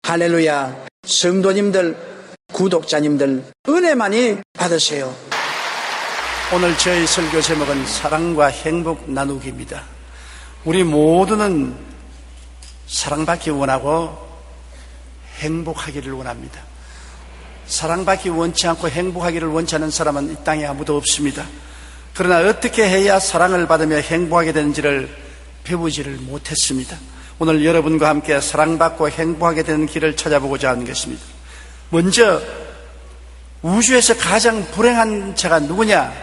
할렐루야. 성도님들, 구독자님들 은혜 많이 받으세요. 오늘 저희 설교 제목은 사랑과 행복 나누기입니다. 우리 모두는 사랑받기 원하고 행복하기를 원합니다. 사랑받기 원치 않고 행복하기를 원치 않는 사람은 이 땅에 아무도 없습니다. 그러나 어떻게 해야 사랑을 받으며 행복하게 되는지를 배우지를 못했습니다. 오늘 여러분과 함께 사랑받고 행복하게 되는 길을 찾아보고자 하는 것입니다. 먼저 우주에서 가장 불행한 자가 누구냐?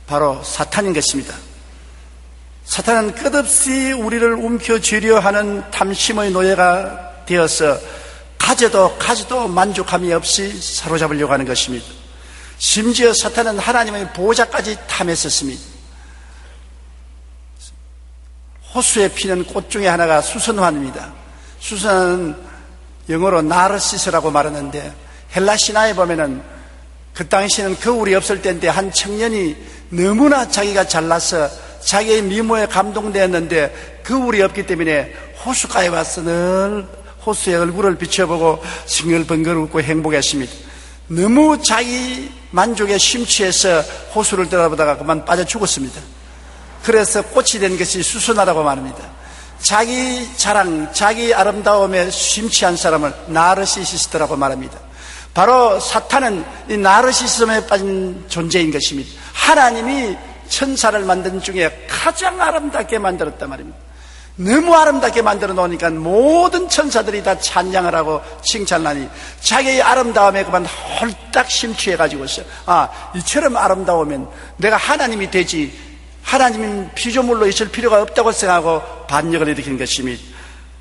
바로 사탄인 것입니다. 사탄은 끝없이 우리를 움켜쥐려 하는 탐심의 노예가 되어서 가져도 만족함이 없이 사로잡으려고 하는 것입니다. 심지어 사탄은 하나님의 보호자까지 탐했었습니다. 호수에 피는 꽃 중에 하나가 수선화입니다. 수선화는 영어로 나르시스라고 말하는데 헬라 신화에 보면은 그 당시에는 거울이 없을 때인데 한 청년이 너무나 자기가 잘나서 자기의 미모에 감동되었는데 거울이 없기 때문에 호수가에 와서 늘 호수의 얼굴을 비춰보고 싱글벙글 웃고 행복했습니다. 너무 자기 만족에 심취해서 호수를 들여다보다가 그만 빠져 죽었습니다. 그래서 꽃이 된 것이 수선화라고 말합니다. 자기 자랑, 자기 아름다움에 심취한 사람을 나르시시스트라고 말합니다. 바로 사탄은 이 나르시시즘에 빠진 존재인 것입니다. 하나님이 천사를 만든 중에 가장 아름답게 만들었단 말입니다. 너무 아름답게 만들어 놓으니까 모든 천사들이 다 찬양을 하고 칭찬을 하니 자기의 아름다움에 그만 홀딱 심취해가지고 있어요. 이처럼 아름다우면 내가 하나님이 되지, 하나님은 피조물로 있을 필요가 없다고 생각하고 반역을 일으킨 것입니다.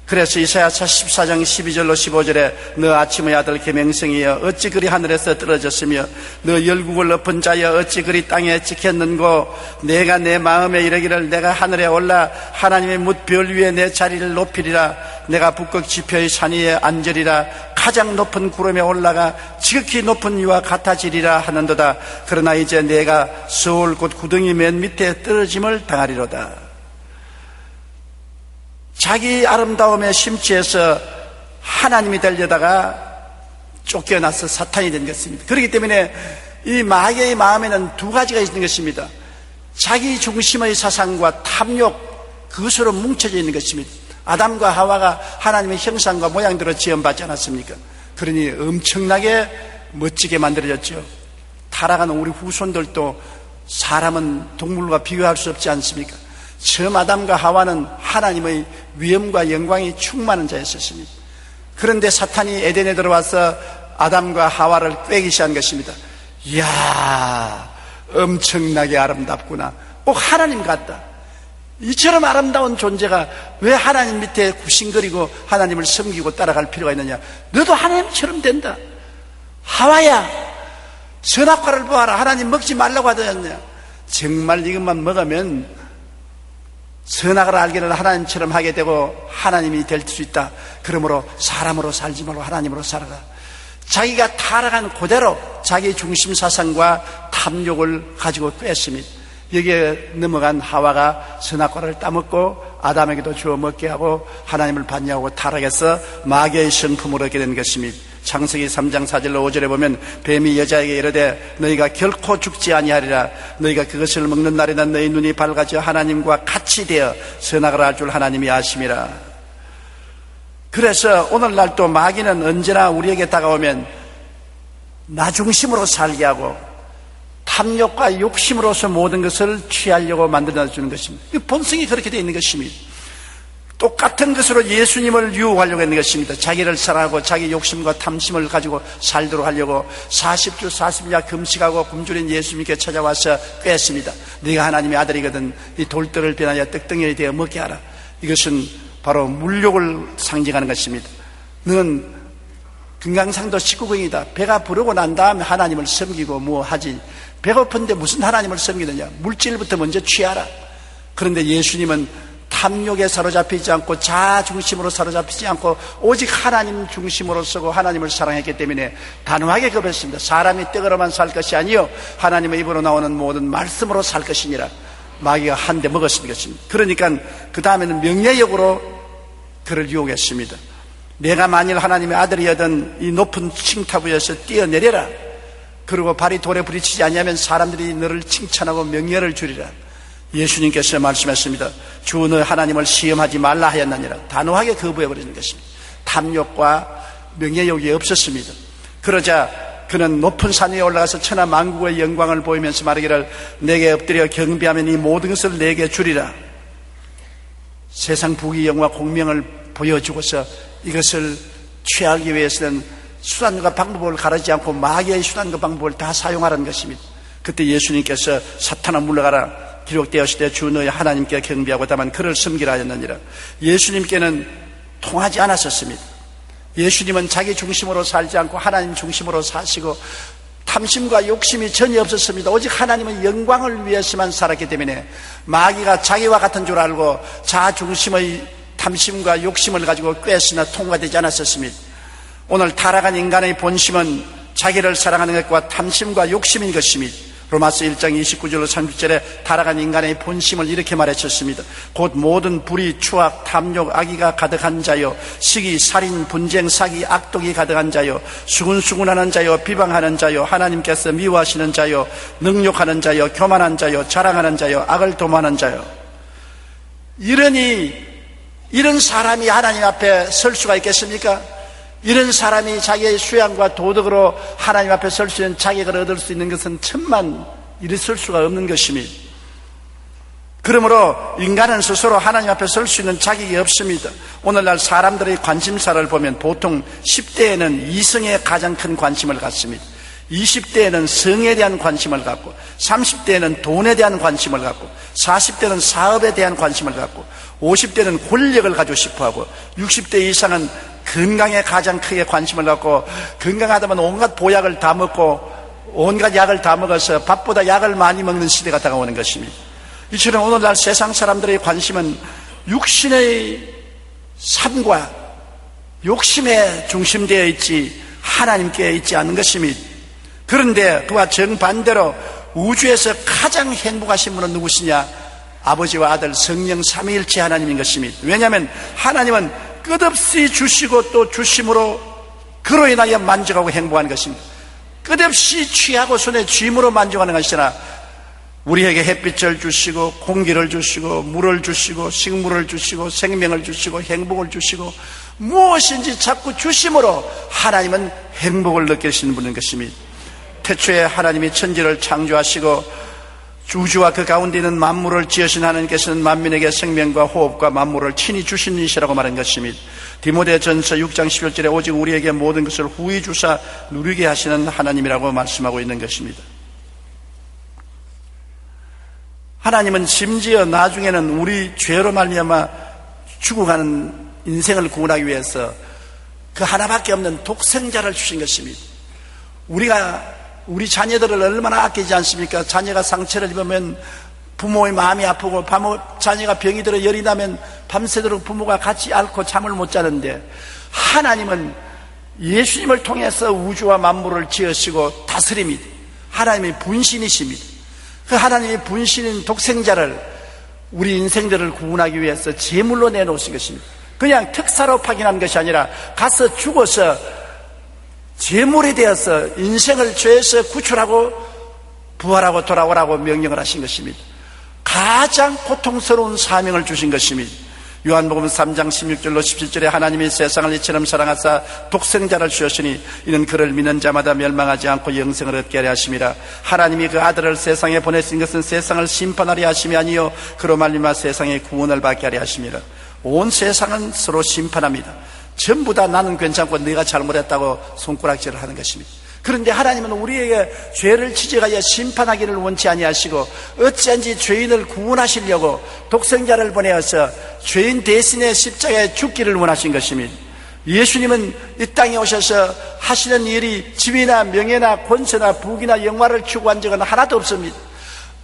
그래서 이사야서 14장 12절로 15절에 너 아침의 아들 계명성이여 어찌 그리 하늘에서 떨어졌으며 너 열국을 엎은 자여 어찌 그리 땅에 찍혔는고 내가 내 마음에 이르기를 내가 하늘에 올라 하나님의 뭇별 위에 내 자리를 높이리라 내가 북극 지표의 산 위에 앉으리라 가장 높은 구름에 올라가 지극히 높은 이와 같아지리라 하는도다. 그러나 이제 내가 서울 곧 구덩이 맨 밑에 떨어짐을 당하리로다. 자기 아름다움에 심취해서 하나님이 되려다가 쫓겨나서 사탄이 된 것입니다. 그렇기 때문에 이 마귀의 마음에는 두 가지가 있는 것입니다. 자기 중심의 사상과 탐욕, 그것으로 뭉쳐져 있는 것입니다. 아담과 하와가 하나님의 형상과 모양대로 지음받지 않았습니까? 그러니 엄청나게 멋지게 만들어졌죠. 타락한 우리 후손들도 사람은 동물과 비교할 수 없지 않습니까? 처음 아담과 하와는 하나님의 위엄과 영광이 충만한 자였습니다. 그런데 사탄이 에덴에 들어와서 아담과 하와를 꾀기 시작한 것입니다. 이야, 엄청나게 아름답구나. 꼭 하나님 같다. 이처럼 아름다운 존재가 왜 하나님 밑에 구신거리고 하나님을 섬기고 따라갈 필요가 있느냐. 너도 하나님처럼 된다. 하와야, 선악과를 보아라. 하나님 먹지 말라고 하더냐. 정말 이것만 먹으면 선악을 알기를 하나님처럼 하게 되고 하나님이 될 수 있다. 그러므로 사람으로 살지 말고 하나님으로 살아라. 자기가 타락한 그대로 자기 중심 사상과 탐욕을 가지고 뺐습니다. 여기에 넘어간 하와가 선악과를 따먹고 아담에게도 주어 먹게 하고 하나님을 반역하고 타락해서 마귀의 성품을 얻게 된 것입니다. 창세기 3장 4절로 5절에 보면 뱀이 여자에게 이르되 너희가 결코 죽지 아니하리라. 너희가 그것을 먹는 날에는 너희 눈이 밝아져 하나님과 같이 되어 선악을 알 줄 하나님이 아심이라. 그래서 오늘날 또 마귀는 언제나 우리에게 다가오면 나 중심으로 살게 하고 탐욕과 욕심으로서 모든 것을 취하려고 만들어주는 것입니다. 본성이 그렇게 되어 있는 것입니다. 똑같은 것으로 예수님을 유혹하려고 했는 것입니다. 자기를 사랑하고 자기 욕심과 탐심을 가지고 살도록 하려고 40주 40야 금식하고 굶주린 예수님께 찾아와서 꿰었습니다. 네가 하나님의 아들이거든 이 돌들을 변하여 떡덩이에 되어 먹게 하라. 이것은 바로 물욕을 상징하는 것입니다. 너는 금강산도 19경이다. 배가 부르고 난 다음에 하나님을 섬기고 뭐 하지. 배고픈데 무슨 하나님을 섬기느냐. 물질부터 먼저 취하라. 그런데 예수님은 탐욕에 사로잡히지 않고 자아 중심으로 사로잡히지 않고 오직 하나님 중심으로 서고 하나님을 사랑했기 때문에 단호하게 겁했습니다. 사람이 떡으로만 살 것이 아니요 하나님의 입으로 나오는 모든 말씀으로 살 것이니라. 마귀가 한 대 먹었습니다. 그러니까 그 다음에는 명예욕으로 그를 유혹했습니다. 내가 만일 하나님의 아들이었던 이 높은 층탑 위에서 뛰어내려라. 그리고 발이 돌에 부딪히지 아니하면 사람들이 너를 칭찬하고 명예를 주리라. 예수님께서 말씀했습니다. 주 너 하나님을 시험하지 말라 하였느니라. 단호하게 거부해버리는 것입니다. 탐욕과 명예욕이 없었습니다. 그러자 그는 높은 산 위에 올라가서 천하 만국의 영광을 보이면서 말하기를 내게 엎드려 경배하면 이 모든 것을 내게 주리라. 세상 부귀 영화 공명을 보여주고서 이것을 취하기 위해서는 수단과 방법을 가르지 않고 마귀의 수단과 방법을 다 사용하라는 것입니다. 그때 예수님께서 사탄아 물러가라 기록되었을 주 너의 하나님께 경배하고 다만 그를 섬기라 하였느니라. 예수님께는 통하지 않았었습니다. 예수님은 자기 중심으로 살지 않고 하나님 중심으로 사시고 탐심과 욕심이 전혀 없었습니다. 오직 하나님의 영광을 위해서만 살았기 때문에 마귀가 자기와 같은 줄 알고 자아 중심의 탐심과 욕심을 가지고 꿰으나 통과되지 않았었습니다. 오늘 타락한 인간의 본심은 자기를 사랑하는 것과 탐심과 욕심인 것입니다. 로마서 1장 29절로 30절에 타락한 인간의 본심을 이렇게 말했었습니다. 곧 모든 불의, 추악, 탐욕, 악의가 가득한 자요, 시기, 살인, 분쟁, 사기, 악독이 가득한 자요, 수군수군하는 자요, 비방하는 자요, 하나님께서 미워하시는 자요, 능욕하는 자요, 교만한 자요, 자랑하는 자요, 악을 도모하는 자요. 이런 사람이 하나님 앞에 설 수가 있겠습니까? 이런 사람이 자기의 수양과 도덕으로 하나님 앞에 설 수 있는 자격을 얻을 수 있는 것은 천만 일어설 수가 없는 것입니다. 그러므로 인간은 스스로 하나님 앞에 설 수 있는 자격이 없습니다. 오늘날 사람들의 관심사를 보면 보통 10대에는 이성에 가장 큰 관심을 갖습니다. 20대에는 성에 대한 관심을 갖고 30대에는 돈에 대한 관심을 갖고 40대는 사업에 대한 관심을 갖고 50대는 권력을 가지고 싶어하고 60대 이상은 건강에 가장 크게 관심을 갖고 건강하다면 온갖 보약을 다 먹고 온갖 약을 다 먹어서 밥보다 약을 많이 먹는 시대가 다가오는 것입니다. 이처럼 오늘날 세상 사람들의 관심은 육신의 삶과 욕심에 중심되어 있지 하나님께 있지 않은 것입니다. 그런데 그와 정반대로 우주에서 가장 행복하신 분은 누구시냐? 아버지와 아들 성령 삼위일체 하나님인 것입니다. 왜냐하면 하나님은 끝없이 주시고 또 주심으로 그로 인하여 만족하고 행복한 것입니다. 끝없이 취하고 손에 쥐므로 만족하는 것이 아니라 우리에게 햇빛을 주시고 공기를 주시고 물을 주시고 식물을 주시고 생명을 주시고 행복을 주시고 무엇인지 자꾸 주심으로 하나님은 행복을 느끼시는 분인 것입니다. 태초에 하나님이 천지를 창조하시고 우주와 그 가운데 있는 만물을 지으신 하나님께서는 만민에게 생명과 호흡과 만물을 친히 주신 이시라고 말한 것입니다. 디모데전서 6장 11절에 오직 우리에게 모든 것을 후히 주사 누리게 하시는 하나님이라고 말씀하고 있는 것입니다. 하나님은 심지어 나중에는 우리 죄로 말미암아 죽어가는 인생을 구원하기 위해서 그 하나밖에 없는 독생자를 주신 것입니다. 우리 자녀들을 얼마나 아끼지 않습니까? 자녀가 상처를 입으면 부모의 마음이 아프고 자녀가 병이 들어 열이 나면 밤새도록 부모가 같이 앓고 잠을 못 자는데 하나님은 예수님을 통해서 우주와 만물을 지으시고 다스립니다. 하나님의 분신이십니다. 그 하나님의 분신인 독생자를 우리 인생들을 구원하기 위해서 제물로 내놓으신 것입니다. 그냥 특사로 파견한 것이 아니라 가서 죽어서 제물이 되어서 인생을 죄에서 구출하고 부활하고 돌아오라고 명령을 하신 것입니다. 가장 고통스러운 사명을 주신 것입니다. 요한복음 3장 16절로 17절에 하나님이 세상을 이처럼 사랑하사 독생자를 주셨으니 이는 그를 믿는 자마다 멸망하지 않고 영생을 얻게 하려 하심이라. 하나님이 그 아들을 세상에 보내신 것은 세상을 심판하려 하심이 아니요 그로 말미암아 세상의 구원을 받게 하려 하심이라. 온 세상은 서로 심판합니다. 전부 다 나는 괜찮고 네가 잘못했다고 손가락질을 하는 것입니다. 그런데 하나님은 우리에게 죄를 지적하여 심판하기를 원치 아니하시고 어찌한지 죄인을 구원하시려고 독생자를 보내어서 죄인 대신에 십자가에 죽기를 원하신 것입니다. 예수님은 이 땅에 오셔서 하시는 일이 지위나 명예나 권세나 부귀나 영화를 추구한 적은 하나도 없습니다.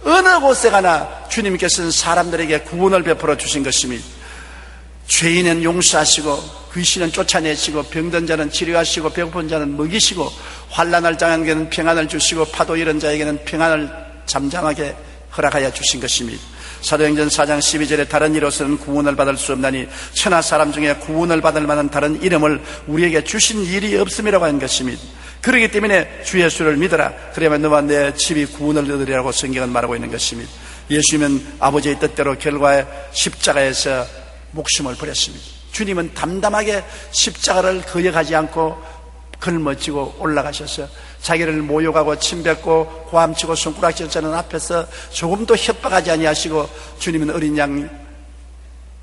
어느 곳에 가나 주님께서는 사람들에게 구원을 베풀어 주신 것입니다. 죄인은 용서하시고 귀신은 쫓아내시고 병든 자는 치료하시고 배고픈 자는 먹이시고 환난을 당한 자에게는 평안을 주시고 파도 이런 자에게는 평안을 잠잠하게 허락하여 주신 것입니다. 사도행전 4장 12절에 다른 이로서는 구원을 받을 수 없나니 천하 사람 중에 구원을 받을 만한 다른 이름을 우리에게 주신 일이 없음이라고 하는 것입니다. 그렇기 때문에 주 예수를 믿어라. 그래야만 너와 내 집이 구원을 얻으리라고 성경은 말하고 있는 것입니다. 예수님은 아버지의 뜻대로 결과에 십자가에서 목숨을 버렸습니다. 주님은 담담하게 십자가를 거역하지 않고 걸머지고 올라가셔서 자기를 모욕하고 침뱉고 고함치고 손가락질하는 앞에서 조금도 협박하지 아니하시고 주님은 어린 양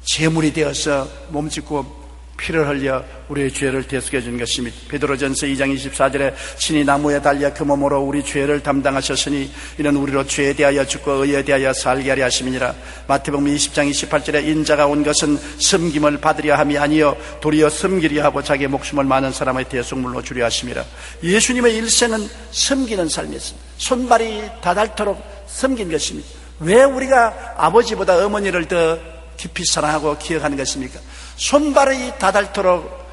제물이 되어서 몸짓고 피를 흘려 우리의 죄를 대속해 준 것입니다. 베드로전서 2장 24절에 친히 나무에 달려 그 몸으로 우리 죄를 담당하셨으니 이는 우리로 죄에 대하여 죽고 의에 대하여 살게 하려 하심이니라. 마태복음 20장 28절에 인자가 온 것은 섬김을 받으려 함이 아니요 도리어 섬기려 하고 자기의 목숨을 많은 사람의 대속물로 주려 하심이라. 예수님의 일생은 섬기는 삶이었습니다. 손발이 닿도록 섬긴 것입니다. 왜 우리가 아버지보다 어머니를 더 깊이 사랑하고 기억하는 것입니까? 손발이 닿도록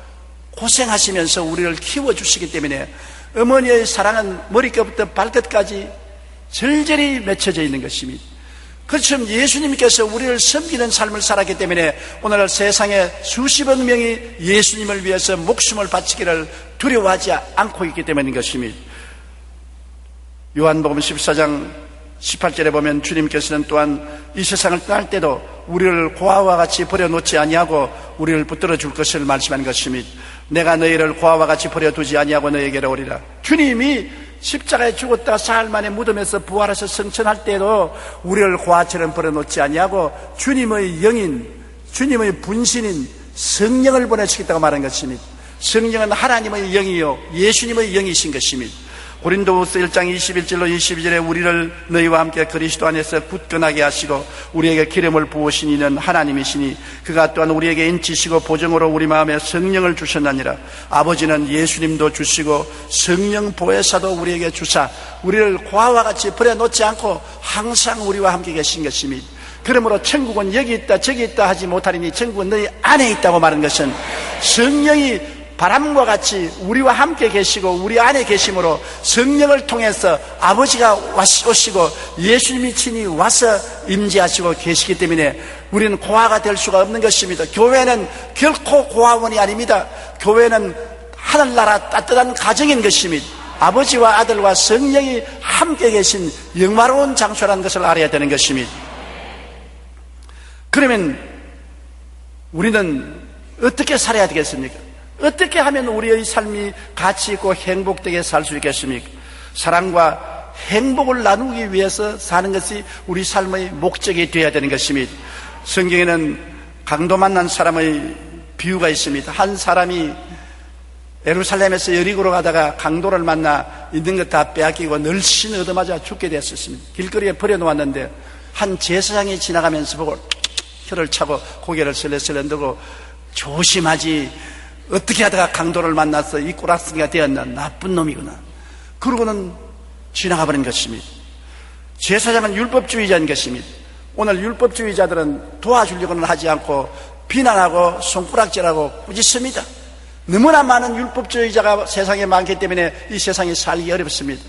고생하시면서 우리를 키워주시기 때문에 어머니의 사랑은 머리끝부터 발끝까지 절절히 맺혀져 있는 것입니다. 그처럼 예수님께서 우리를 섬기는 삶을 살았기 때문에 오늘날 세상에 수십억 명이 예수님을 위해서 목숨을 바치기를 두려워하지 않고 있기 때문인 것입니다. 요한복음 14장 18절에 보면 주님께서는 또한 이 세상을 떠날 때도 우리를 고아와 같이 버려놓지 아니하고 우리를 붙들어 줄 것을 말씀한 것입니다. 내가 너희를 고아와 같이 버려두지 아니하고 너희에게로 오리라. 주님이 십자가에 죽었다 사흘 만에 무덤에서 부활해서 승천할 때도 우리를 고아처럼 버려놓지 아니하고 주님의 영인, 주님의 분신인 성령을 보내시겠다고 말한 것입니다. 성령은 하나님의 영이요 예수님의 영이신 것입니다. 고린도후서 1장 21절로 22절에 우리를 너희와 함께 그리스도 안에서 굳건하게 하시고 우리에게 기름을 부으신 이는 하나님이시니 그가 또한 우리에게 인치시고 보정으로 우리 마음에 성령을 주셨나니라. 아버지는 예수님도 주시고 성령 보혜사도 우리에게 주사 우리를 고아와 같이 버려놓지 않고 항상 우리와 함께 계신 것입니다. 그러므로 천국은 여기 있다 저기 있다 하지 못하리니 천국은 너희 안에 있다고 말한 것은 성령이 바람과 같이 우리와 함께 계시고 우리 안에 계심으로 성령을 통해서 아버지가 오시고 예수님이 친히 와서 임재하시고 계시기 때문에 우리는 고아가 될 수가 없는 것입니다. 교회는 결코 고아원이 아닙니다. 교회는 하늘나라 따뜻한 가정인 것입니다. 아버지와 아들과 성령이 함께 계신 영화로운 장소라는 것을 알아야 되는 것입니다. 그러면 우리는 어떻게 살아야 되겠습니까? 어떻게 하면 우리의 삶이 가치 있고 행복되게 살 수 있겠습니까? 사랑과 행복을 나누기 위해서 사는 것이 우리 삶의 목적이 되어야 되는 것입니다. 성경에는 강도 만난 사람의 비유가 있습니다. 한 사람이 예루살렘에서 여리고로 가다가 강도를 만나 있는 것 다 빼앗기고 널씬 얻어맞아 죽게 됐었습니다. 길거리에 버려놓았는데 한 제사장이 지나가면서 보고 혀를 차고 고개를 설레설레 흔들고 조심하지, 어떻게 하다가 강도를 만나서 이 꼬락서니가 되었나, 나쁜 놈이구나. 그러고는 지나가 버린 것입니다. 제사장은 율법주의자인 것입니다. 오늘 율법주의자들은 도와주려고는 하지 않고 비난하고 손가락질하고 꾸짖습니다. 너무나 많은 율법주의자가 세상에 많기 때문에 이 세상이 살기 어렵습니다.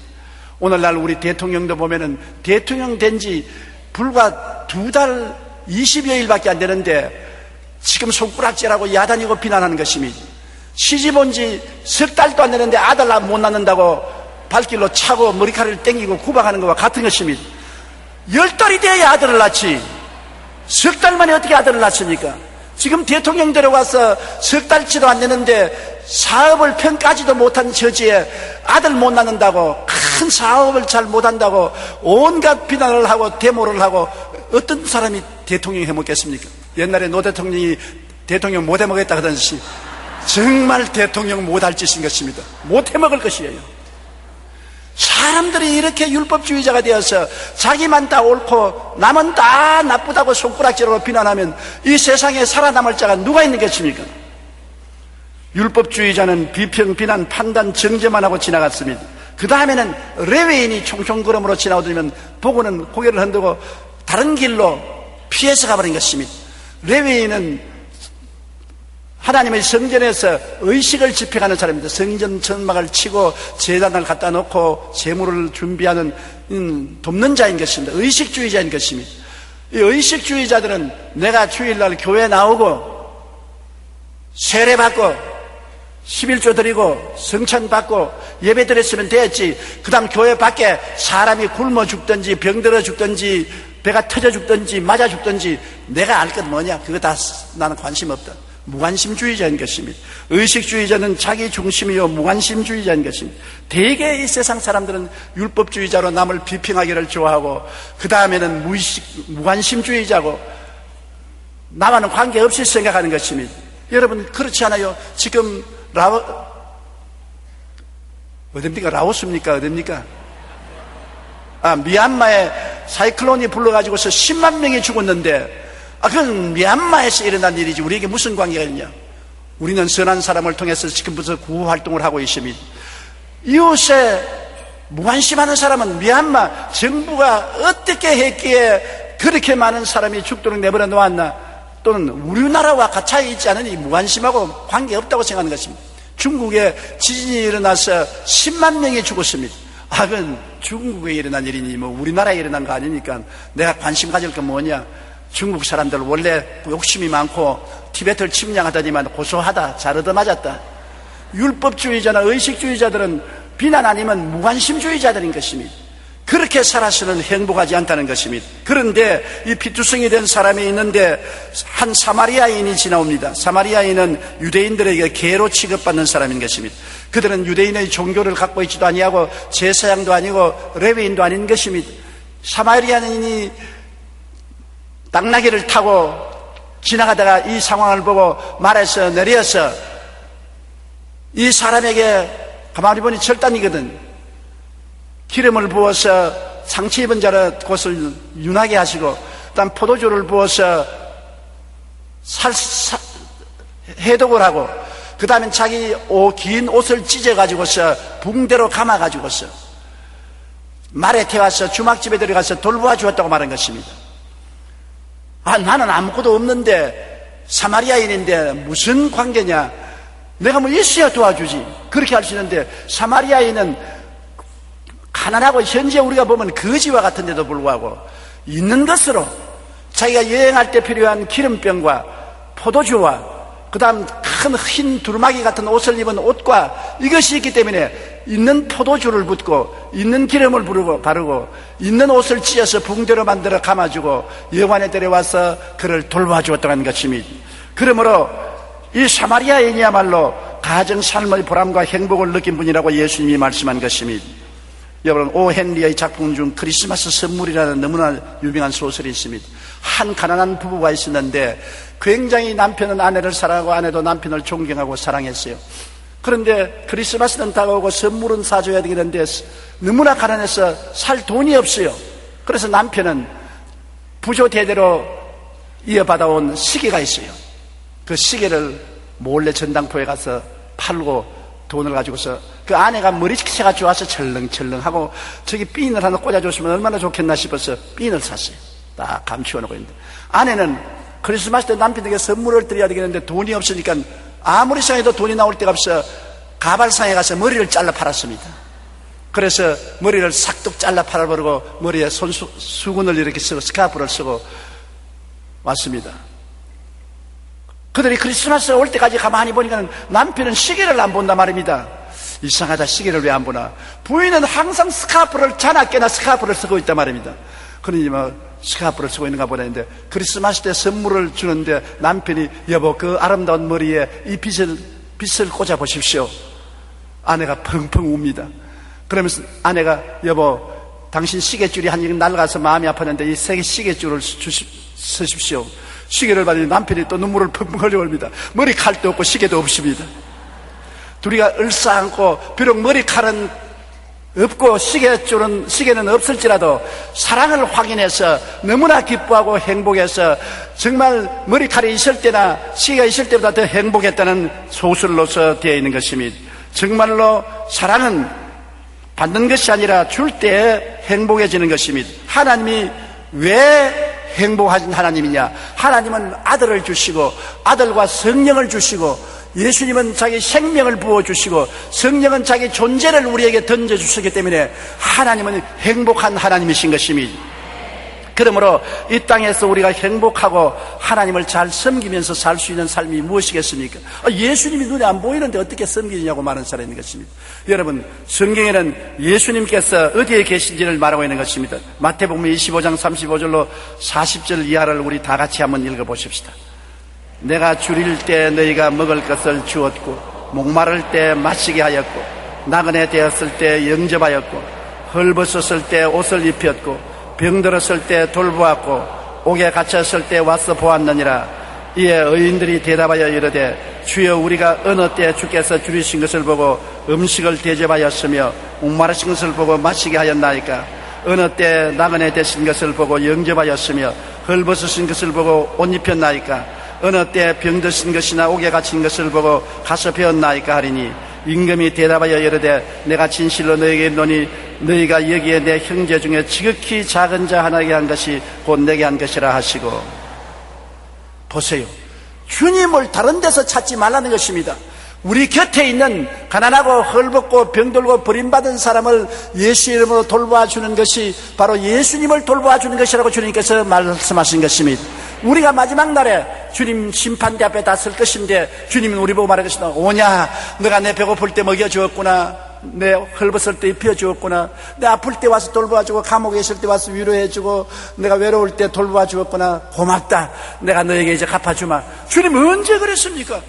오늘날 우리 대통령도 보면은 대통령 된 지 불과 2달 20여일밖에 안 되는데 지금 손가락질하고 야단이고 비난하는 것입니다. 시집 온 지 석 달도 안 되는데 아들 못 낳는다고 발길로 차고 머리카락을 땡기고 구박하는 것과 같은 것입니다. 10달이 돼야 아들을 낳지 석 달 만에 어떻게 아들을 낳습니까? 지금 대통령 데려와서 석 달치도 안 되는데 사업을 평가하지도 못한 처지에 아들 못 낳는다고, 큰 사업을 잘 못한다고 온갖 비난을 하고 데모를 하고 어떤 사람이 대통령이 해먹겠습니까? 옛날에 노 대통령이 대통령 못 해먹겠다 하던시 정말 대통령 못할 짓인 것입니다. 못 해먹을 것이에요. 사람들이 이렇게 율법주의자가 되어서 자기만 다 옳고 남은 다 나쁘다고 손가락질로 비난하면 이 세상에 살아남을 자가 누가 있는 것입니까? 율법주의자는 비평, 비난, 판단, 정죄만 하고 지나갔습니다. 그 다음에는 레위인이 총총걸음으로 지나오더면 보고는 고개를 흔들고 다른 길로 피해서 가버린 것입니다. 레위인은 하나님의 성전에서 의식을 집행하는 사람입니다. 성전 천막을 치고 제단을 갖다 놓고 제물을 준비하는 돕는 자인 것입니다. 의식주의자인 것입니다. 이 의식주의자들은 내가 주일날 교회 나오고 세례 받고 11조 드리고 성찬 받고 예배 드렸으면 됐지, 그 다음 교회 밖에 사람이 굶어 죽든지 병들어 죽든지 배가 터져 죽든지 맞아 죽든지 내가 알 것 뭐냐, 그거 다 나는 관심 없다. 무관심주의자인 것입니다. 의식주의자는 자기 중심이요 무관심주의자인 것입니다. 대개 이 세상 사람들은 율법주의자로 남을 비평하기를 좋아하고, 그 다음에는 무관심주의자고 나와는 관계없이 생각하는 것입니다. 여러분 그렇지 않아요? 지금 어딥니까? 라오스입니까? 어딥니까? 미얀마에 사이클론이 불러가지고서 10만 명이 죽었는데, 그건 미얀마에서 일어난 일이지 우리에게 무슨 관계가 있냐? 우리는 선한 사람을 통해서 지금부터 구호활동을 하고 있습니다. 이웃에 무관심하는 사람은 미얀마 정부가 어떻게 했기에 그렇게 많은 사람이 죽도록 내버려 놓았나? 또는 우리나라와 가차에 있지 않으니 무관심하고 관계없다고 생각하는 것입니다. 중국에 지진이 일어나서 10만 명이 죽었습니다. 그건 중국에 일어난 일이니 뭐 우리나라에 일어난 거 아니니까 내가 관심 가질 건 뭐냐? 중국 사람들 원래 욕심이 많고 티베트를 침략하더니만 고소하다, 잘 얻어맞았다. 율법주의자나 의식주의자들은 비난 아니면 무관심주의자들인 것입니다. 그렇게 살아서는 행복하지 않다는 것입니다. 그런데 이 피투성이 된 사람이 있는데 한 사마리아인이 지나옵니다. 사마리아인은 유대인들에게 개로 취급받는 사람인 것입니다. 그들은 유대인의 종교를 갖고 있지도 아니하고 제사장도 아니고 레위인도 아닌 것입니다. 사마리아인이 당나귀를 타고 지나가다가 이 상황을 보고 말에서 내려서 이 사람에게 가만히 보니 절단이거든. 기름을 부어서 상처 입은 자의 곳을 윤하게 하시고, 그다음 포도주를 부어서 해독을 하고, 그 다음에 자기 긴 옷을 찢어가지고서 붕대로 감아가지고서 말에 태워서 주막집에 들어가서 돌보아 주었다고 말한 것입니다. 나는 아무것도 없는데 사마리아인인데 무슨 관계냐? 내가 뭐 있어야 도와주지. 그렇게 할 수 있는데 사마리아인은 가난하고 현재 우리가 보면 거지와 같은데도 불구하고 있는 것으로 자기가 여행할 때 필요한 기름병과 포도주와 그 다음 큰 흰 두루마기 같은 옷을 입은 옷과 이것이 있기 때문에 있는 포도주를 붓고 있는 기름을 바르고 있는 옷을 찢어서 붕대로 만들어 감아주고 여관에 데려와서 그를 돌봐주었다는 것입니다. 그러므로 이 사마리아인이야말로 가정 삶의 보람과 행복을 느낀 분이라고 예수님이 말씀한 것입니다. 여러분, 오 헨리의 작품 중 크리스마스 선물이라는 너무나 유명한 소설이 있습니다. 한 가난한 부부가 있었는데 굉장히 남편은 아내를 사랑하고 아내도 남편을 존경하고 사랑했어요. 그런데 크리스마스는 다가오고 선물은 사줘야 되겠는데 너무나 가난해서 살 돈이 없어요. 그래서 남편은 부조 대대로 이어받아온 시계가 있어요. 그 시계를 몰래 전당포에 가서 팔고 돈을 가지고서 그 아내가 머리채가 좋아서 철렁철렁하고 저기 핀을 하나 꽂아줬으면 얼마나 좋겠나 싶어서 핀을 샀어요. 딱 감추어놓고 있는데 아내는 크리스마스 때 남편에게 선물을 드려야 되겠는데 돈이 없으니까 아무리 생각해도 돈이 나올 데가 없어 가발상에 가서 머리를 잘라 팔았습니다. 그래서 머리를 싹둑 잘라 팔아버리고 머리에 수건을 이렇게 쓰고 스카프를 쓰고 왔습니다. 그들이 크리스마스 올 때까지 가만히 보니까 남편은 시계를 안 본단 말입니다. 이상하다, 시계를 왜 안 보나. 부인은 항상 스카프를 자나깨나 스카프를 쓰고 있단 말입니다. 그러니 스카프를 쓰고 있는가 보다 했는데 크리스마스 때 선물을 주는데 남편이 여보 그 아름다운 머리에 이 빛을 꽂아 보십시오. 아내가 펑펑 웁니다. 그러면서 아내가 여보 당신 시계줄이 한 일 날아가서 마음이 아팠는데 이 세 개 시계줄을 쓰십시오. 시계를 받으니 남편이 또 눈물을 펑펑 흘려옵니다. 머리칼도 없고 시계도 없습니다. 둘이가 얼싸안고 비록 머리칼은 없고 시계는 없을지라도 사랑을 확인해서 너무나 기뻐하고 행복해서 정말 머리칼이 있을 때나 시계가 있을 때보다 더 행복했다는 소설로서 되어 있는 것입니다. 정말로 사랑은 받는 것이 아니라 줄 때 행복해지는 것입니다. 하나님이 왜 행복한 하나님이냐? 하나님은 아들을 주시고 아들과 성령을 주시고 예수님은 자기 생명을 부어주시고 성령은 자기 존재를 우리에게 던져주시기 때문에 하나님은 행복한 하나님이신 것입니다. 그러므로 이 땅에서 우리가 행복하고 하나님을 잘 섬기면서 살 수 있는 삶이 무엇이겠습니까? 예수님이 눈에 안 보이는데 어떻게 섬기느냐고 많은 사람이 있는 것입니다. 여러분, 성경에는 예수님께서 어디에 계신지를 말하고 있는 것입니다. 마태복음 25장 35절로 40절 이하를 우리 다 같이 한번 읽어보십시다. 내가 줄일 때 너희가 먹을 것을 주었고, 목마를 때 마시게 하였고, 나그네 되었을 때 영접하였고, 헐벗었을 때 옷을 입혔고, 병들었을 때 돌보았고, 옥에 갇혔을 때 와서 보았느니라. 이에 의인들이 대답하여 이르되 주여 우리가 어느 때 주께서 줄이신 것을 보고 음식을 대접하였으며 목마르신 것을 보고 마시게 하였나이까? 어느 때 나그네 되신 것을 보고 영접하였으며 헐벗으신 것을 보고 옷 입혔나이까? 어느 때 병드신 것이나 옥에 갇힌 것을 보고 가서 배웠나이까 하리니, 임금이 대답하여 이르되 내가 진실로 너에게 이르노니 너희가 여기에 내 형제 중에 지극히 작은 자 하나에게 한 것이 곧 내게 한 것이라 하시고. 보세요, 주님을 다른 데서 찾지 말라는 것입니다. 우리 곁에 있는 가난하고 헐벗고 병들고 버림받은 사람을 예수 이름으로 돌보아주는 것이 바로 예수님을 돌보아주는 것이라고 주님께서 말씀하신 것입니다. 우리가 마지막 날에 주님 심판대 앞에 다 설 것인데 주님은 우리 보고 말할 것이다. 오냐, 너가 내 배고플 때 먹여주었구나, 내 헐벗을 때 입혀주었구나, 내 아플 때 와서 돌보아주고, 감옥에 있을 때 와서 위로해주고, 내가 외로울 때 돌보아주었구나, 고맙다, 내가 너에게 이제 갚아주마. 주님 언제 그랬습니까?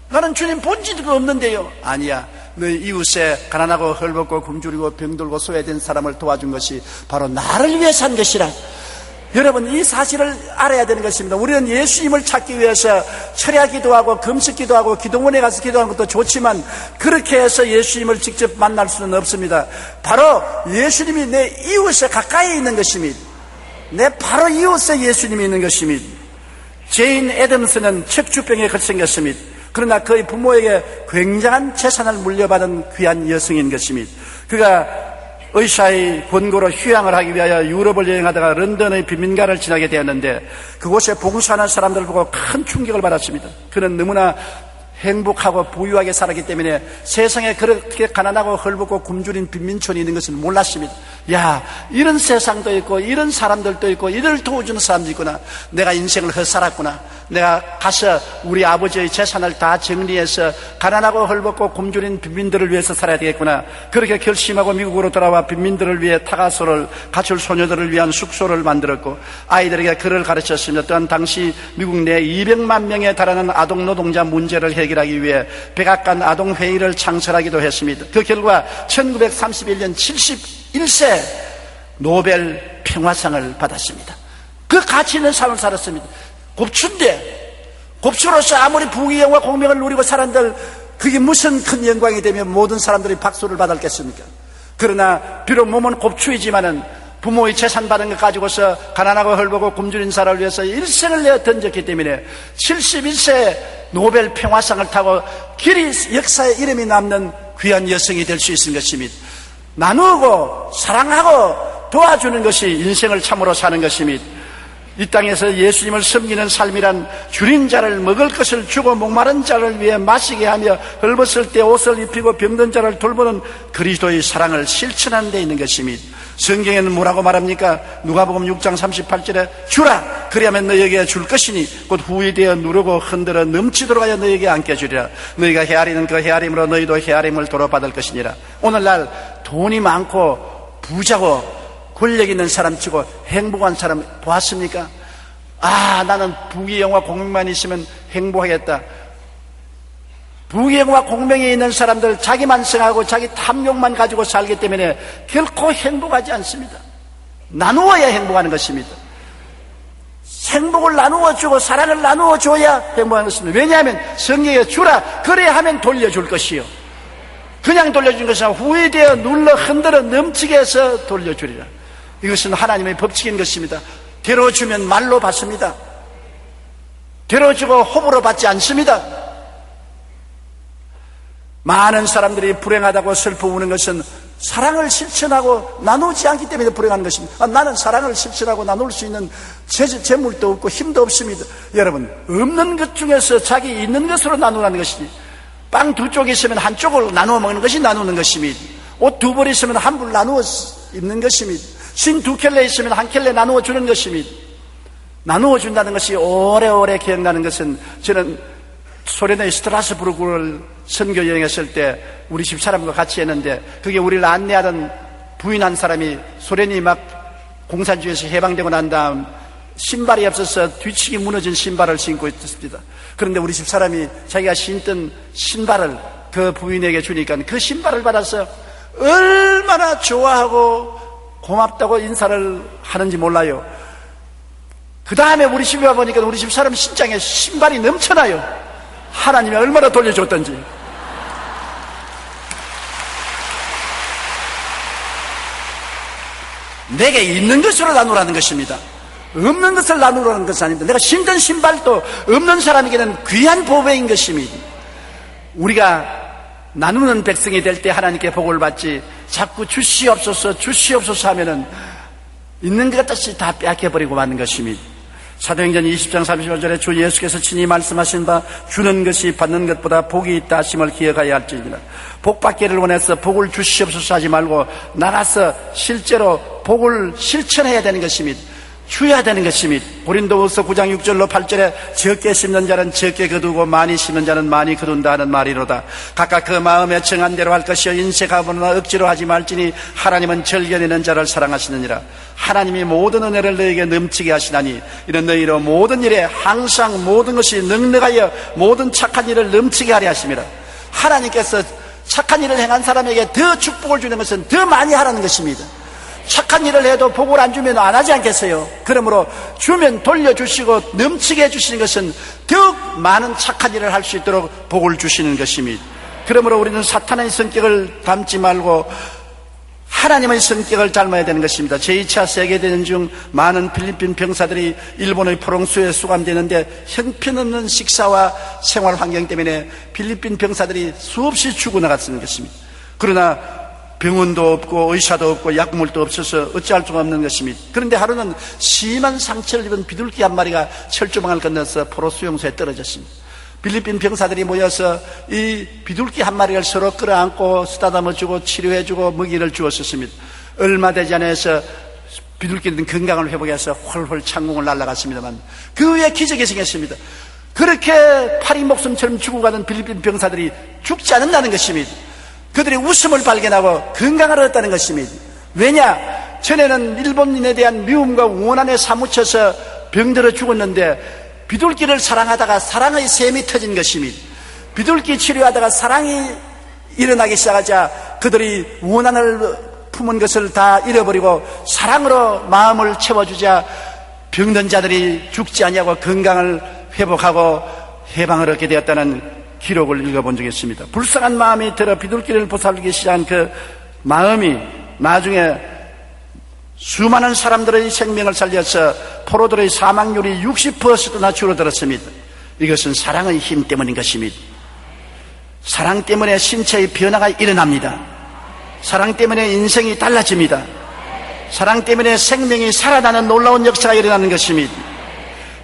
나는 주님 본 적도 없는데요. 아니야, 너희 이웃에 가난하고 헐벗고 굶주리고 병들고 소외된 사람을 도와준 것이 바로 나를 위해서 한 것이라. 여러분, 이 사실을 알아야 되는 것입니다. 우리는 예수님을 찾기 위해서 철야 기도하고 금식 기도하고 기도원에 가서 기도하는 것도 좋지만 그렇게 해서 예수님을 직접 만날 수는 없습니다. 바로 예수님이 내 이웃에 가까이 있는 것입니다. 내 바로 이웃에 예수님이 있는 것입니다. 제인 애덤스는 척추병에 걸생겼습니다. 그러나 그의 부모에게 굉장한 재산을 물려받은 귀한 여성인 것입니다. 그가 의사의 권고로 휴양을 하기 위하여 유럽을 여행하다가 런던의 빈민가를 지나게 되었는데 그곳에 봉사하는 사람들을 보고 큰 충격을 받았습니다. 그는 너무나 행복하고 부유하게 살았기 때문에 세상에 그렇게 가난하고 헐벗고 굶주린 빈민촌이 있는 것을 몰랐습니다. 야, 이런 세상도 있고 이런 사람들도 있고 이를 도와주는 사람도 있구나. 내가 인생을 헛살았구나. 내가 가서 우리 아버지의 재산을 다 정리해서 가난하고 헐벗고 굶주린 빈민들을 위해서 살아야 되겠구나. 그렇게 결심하고 미국으로 돌아와 빈민들을 위해 타가소를, 가출 소녀들을 위한 숙소를 만들었고 아이들에게 글을 가르쳤습니다. 또한 당시 미국 내 200만 명에 달하는 아동 노동자 문제를 해결하기 위해 백악관 아동회의를 창설하기도 했습니다. 그 결과 1931년 71세 노벨 평화상을 받았습니다. 그 가치 있는 삶을 살았습니다. 곱추인데, 곱추로서 아무리 부귀영화 공명을 누리고 살았는데 그게 무슨 큰 영광이 되면 모든 사람들이 박수를 받았겠습니까? 그러나 비록 몸은 곱추이지만은 부모의 재산 받은 것 가지고서 가난하고 헐벗고 굶주린 사람을 위해서 일생을 내어 던졌기 때문에 71세 노벨 평화상을 타고 길이 역사에 이름이 남는 귀한 여성이 될 수 있는 것입니다. 나누고 사랑하고 도와주는 것이 인생을 참으로 사는 것입니다. 이 땅에서 예수님을 섬기는 삶이란 줄인 자를 먹을 것을 주고 목마른 자를 위해 마시게 하며 헐벗을 때 옷을 입히고 병든 자를 돌보는 그리스도의 사랑을 실천하는 데 있는 것입니다. 성경에는 뭐라고 말합니까? 누가복음 6장 38절에 주라, 그리하면 너희에게 줄 것이니 곧 후이 되어 누르고 흔들어 넘치도록 하여 너희에게 안겨주리라. 너희가 헤아리는 그 헤아림으로 너희도 헤아림을 도로 받을 것이니라. 오늘날 돈이 많고 부자고 권력 있는 사람 치고 행복한 사람 보았습니까? 아, 나는 부귀영화 공명만 있으면 행복하겠다. 부귀영화 공명에 있는 사람들 자기만 생각하고 자기 탐욕만 가지고 살기 때문에 결코 행복하지 않습니다. 나누어야 행복하는 것입니다. 행복을 나누어주고 사랑을 나누어줘야 행복한 것입니다. 왜냐하면 성경에 주라, 그래야 하면 돌려줄 것이요, 그냥 돌려준 것이 아니라 후회되어 눌러 흔들어 넘치게 해서 돌려주리라. 이것은 하나님의 법칙인 것입니다. 데려주면 말로 받습니다. 데려주고 호불호 받지 않습니다. 많은 사람들이 불행하다고 슬퍼 우는 것은 사랑을 실천하고 나누지 않기 때문에 불행한 것입니다. 나는 사랑을 실천하고 나눌 수 있는 재물도 없고 힘도 없습니다. 여러분, 없는 것 중에서 자기 있는 것으로 나누라는 것이지, 빵 두 쪽 있으면 한쪽을 나누어 먹는 것이 나누는 것입니다. 옷 두 벌 있으면 한 벌 나누어 입는 것입니다. 신 2켤레 있으면 1켤레 나누어 주는 것입니다. 나누어 준다는 것이 오래오래 기억나는 것은, 저는 소련의 스트라스부르크를 선교 여행했을 때 우리 집사람과 같이 했는데, 그게 우리를 안내하던 부인 한 사람이 소련이 막 공산주의에서 해방되고 난 다음 신발이 없어서 뒤치기 무너진 신발을 신고 있었습니다. 그런데 우리 집사람이 자기가 신던 신발을 그 부인에게 주니까 그 신발을 받아서 얼마나 좋아하고 고맙다고 인사를 하는지 몰라요. 그 다음에 우리 집에 와보니까 우리 집사람 신장에 신발이 넘쳐나요. 하나님이 얼마나 돌려줬던지. 내게 있는 것으로 나누라는 것입니다. 없는 것을 나누라는 것은 아닙니다. 내가 신던 신발도 없는 사람에게는 귀한 보배인 것입니다. 우리가 나누는 백성이 될 때 하나님께 복을 받지, 자꾸 주시옵소서 주시옵소서 하면은 있는 것 같이 다 빼앗겨버리고 마는 것입니다. 사도행전 20장 35절에 주 예수께서 친히 말씀하신 바 주는 것이 받는 것보다 복이 있다 하심을 기억하여야 할지니라. 복 받기를 원해서 복을 주시옵소서 하지 말고 나가서 실제로 복을 실천해야 되는 것입니다. 줘야 되는 것입니다. 고린도후서 9장 6절로 8절에 적게 심는 자는 적게 거두고 많이 심는 자는 많이 거둔다 하는 말이로다. 각각 그 마음에 정한 대로 할 것이요 인색하거나 억지로 하지 말지니 하나님은 절견하는 자를 사랑하시느니라. 하나님이 모든 은혜를 너에게 넘치게 하시나니 이는 너희로 모든 일에 항상 모든 것이 넉넉하여 모든 착한 일을 넘치게 하려 하심이라. 하나님께서 착한 일을 행한 사람에게 더 축복을 주는 것은 더 많이 하라는 것입니다. 착한 일을 해도 복을 안 주면 안 하지 않겠어요? 그러므로 주면 돌려주시고 넘치게 해주시는 것은 더욱 많은 착한 일을 할 수 있도록 복을 주시는 것입니다. 그러므로 우리는 사탄의 성격을 닮지 말고 하나님의 성격을 닮아야 되는 것입니다. 제2차 세계대전 중 많은 필리핀 병사들이 일본의 포롱수에 수감되는데 형편없는 식사와 생활 환경 때문에 필리핀 병사들이 수없이 죽어나갔는 것입니다. 그러나 병원도 없고 의사도 없고 약물도 없어서 어찌할 수가 없는 것입니다. 그런데 하루는 심한 상처를 입은 비둘기 한 마리가 철조망을 건너서 포로 수용소에 떨어졌습니다. 필리핀 병사들이 모여서 이 비둘기 한 마리를 서로 끌어안고 쓰다듬어주고 치료해주고 먹이를 주었었습니다. 얼마 되지 않아서 비둘기는 건강을 회복해서 훨훨 창공을 날아갔습니다만 그 후에 기적이 생겼습니다. 그렇게 파리 목숨처럼 죽어가는 필리핀 병사들이 죽지 않는다는 것입니다. 그들이 웃음을 발견하고 건강을 얻었다는 것입니다. 왜냐? 전에는 일본인에 대한 미움과 원한에 사무쳐서 병들어 죽었는데 비둘기를 사랑하다가 사랑의 샘이 터진 것입니다. 비둘기 치료하다가 사랑이 일어나기 시작하자 그들이 원한을 품은 것을 다 잃어버리고 사랑으로 마음을 채워주자 병든 자들이 죽지 아니하고 건강을 회복하고 해방을 얻게 되었다는 기록을 읽어본 적이 있습니다. 불쌍한 마음이 들어 비둘기를 보살피기 시작한 그 마음이 나중에 수많은 사람들의 생명을 살려서 포로들의 사망률이 60%나 줄어들었습니다. 이것은 사랑의 힘 때문인 것입니다. 사랑 때문에 신체의 변화가 일어납니다. 사랑 때문에 인생이 달라집니다. 사랑 때문에 생명이 살아나는 놀라운 역사가 일어나는 것입니다.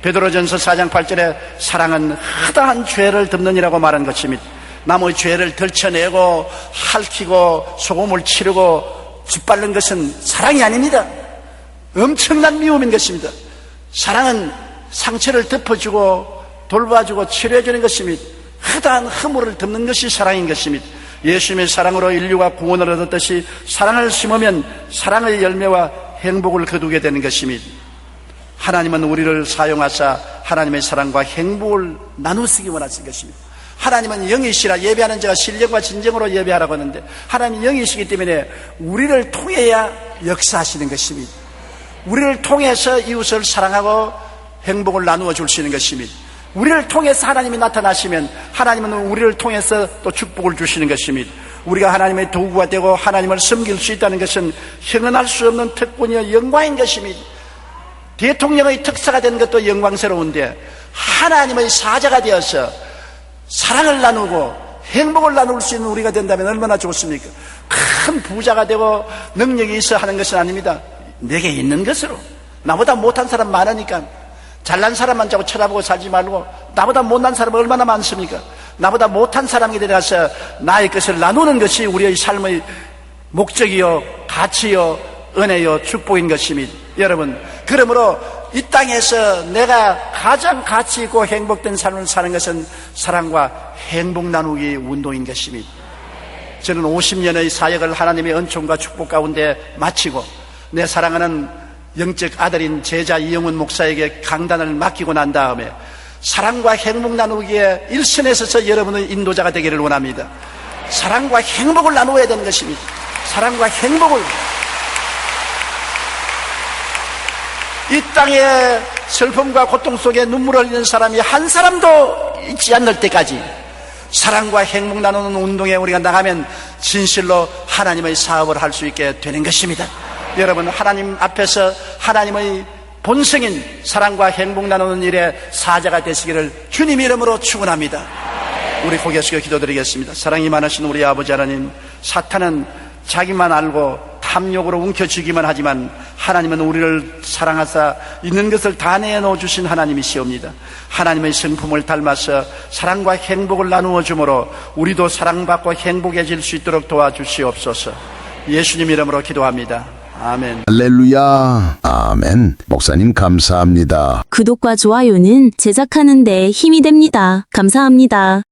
베드로전서 4장 8절에 사랑은 허다한 죄를 덮느니라고 말한 것입니다. 남의 죄를 덜쳐내고 핥히고 소금을 치르고 짓밟는 것은 사랑이 아닙니다. 엄청난 미움인 것입니다. 사랑은 상처를 덮어주고 돌봐주고 치료해주는 것입니다. 허다한 허물을 덮는 것이 사랑인 것입니다. 예수님의 사랑으로 인류가 구원을 얻었듯이 사랑을 심으면 사랑의 열매와 행복을 거두게 되는 것입니다. 하나님은 우리를 사용하사 하나님의 사랑과 행복을 나누시기 원하신 것입니다. 하나님은 영이시라 예배하는 자가 신령과 진정으로 예배하라고 하는데 하나님은 영이시기 때문에 우리를 통해야 역사하시는 것입니다. 우리를 통해서 이웃을 사랑하고 행복을 나누어 주시는 것입니다. 우리를 통해서 하나님이 나타나시면 하나님은 우리를 통해서 또 축복을 주시는 것입니다. 우리가 하나님의 도구가 되고 하나님을 섬길 수 있다는 것은 형언할 수 없는 특권이요 영광인 것입니다. 대통령의 특사가 되는 것도 영광스러운데 하나님의 사자가 되어서 사랑을 나누고 행복을 나눌 수 있는 우리가 된다면 얼마나 좋습니까? 큰 부자가 되고 능력이 있어 하는 것은 아닙니다. 내게 있는 것으로. 나보다 못한 사람 많으니까 잘난 사람만 자꾸 쳐다보고 살지 말고 나보다 못난 사람은 얼마나 많습니까? 나보다 못한 사람에게 들어가서 나의 것을 나누는 것이 우리의 삶의 목적이요 가치요 은혜요 축복인 것입니다. 여러분, 그러므로 이 땅에서 내가 가장 가치 있고 행복된 삶을 사는 것은 사랑과 행복 나누기 운동인 것입니다. 저는 50년의 사역을 하나님의 은총과 축복 가운데 마치고 내 사랑하는 영적 아들인 제자 이영훈 목사에게 강단을 맡기고 난 다음에 사랑과 행복 나누기에 일선에 서서 여러분의 인도자가 되기를 원합니다. 사랑과 행복을 나누어야 되는 것입니다. 사랑과 행복을. 이 땅에 슬픔과 고통 속에 눈물을 흘리는 사람이 한 사람도 있지 않을 때까지 사랑과 행복 나누는 운동에 우리가 나가면 진실로 하나님의 사업을 할 수 있게 되는 것입니다. 여러분, 하나님 앞에서 하나님의 본성인 사랑과 행복 나누는 일에 사자가 되시기를 주님 이름으로 축원합니다. 우리 고개 숙여 기도드리겠습니다. 사랑이 많으신 우리 아버지 하나님, 사탄은 자기만 알고 탐욕으로 움켜쥐기만 하지만 하나님은 우리를 사랑하사 있는 것을 다 내놓아 주신 하나님이시옵니다. 하나님의 성품을 닮아서 사랑과 행복을 나누어 주므로 우리도 사랑받고 행복해질 수 있도록 도와주시옵소서. 예수님 이름으로 기도합니다. 아멘. 할렐루야. 아멘. 목사님 감사합니다. 구독과 좋아요는 제작하는 데 힘이 됩니다. 감사합니다.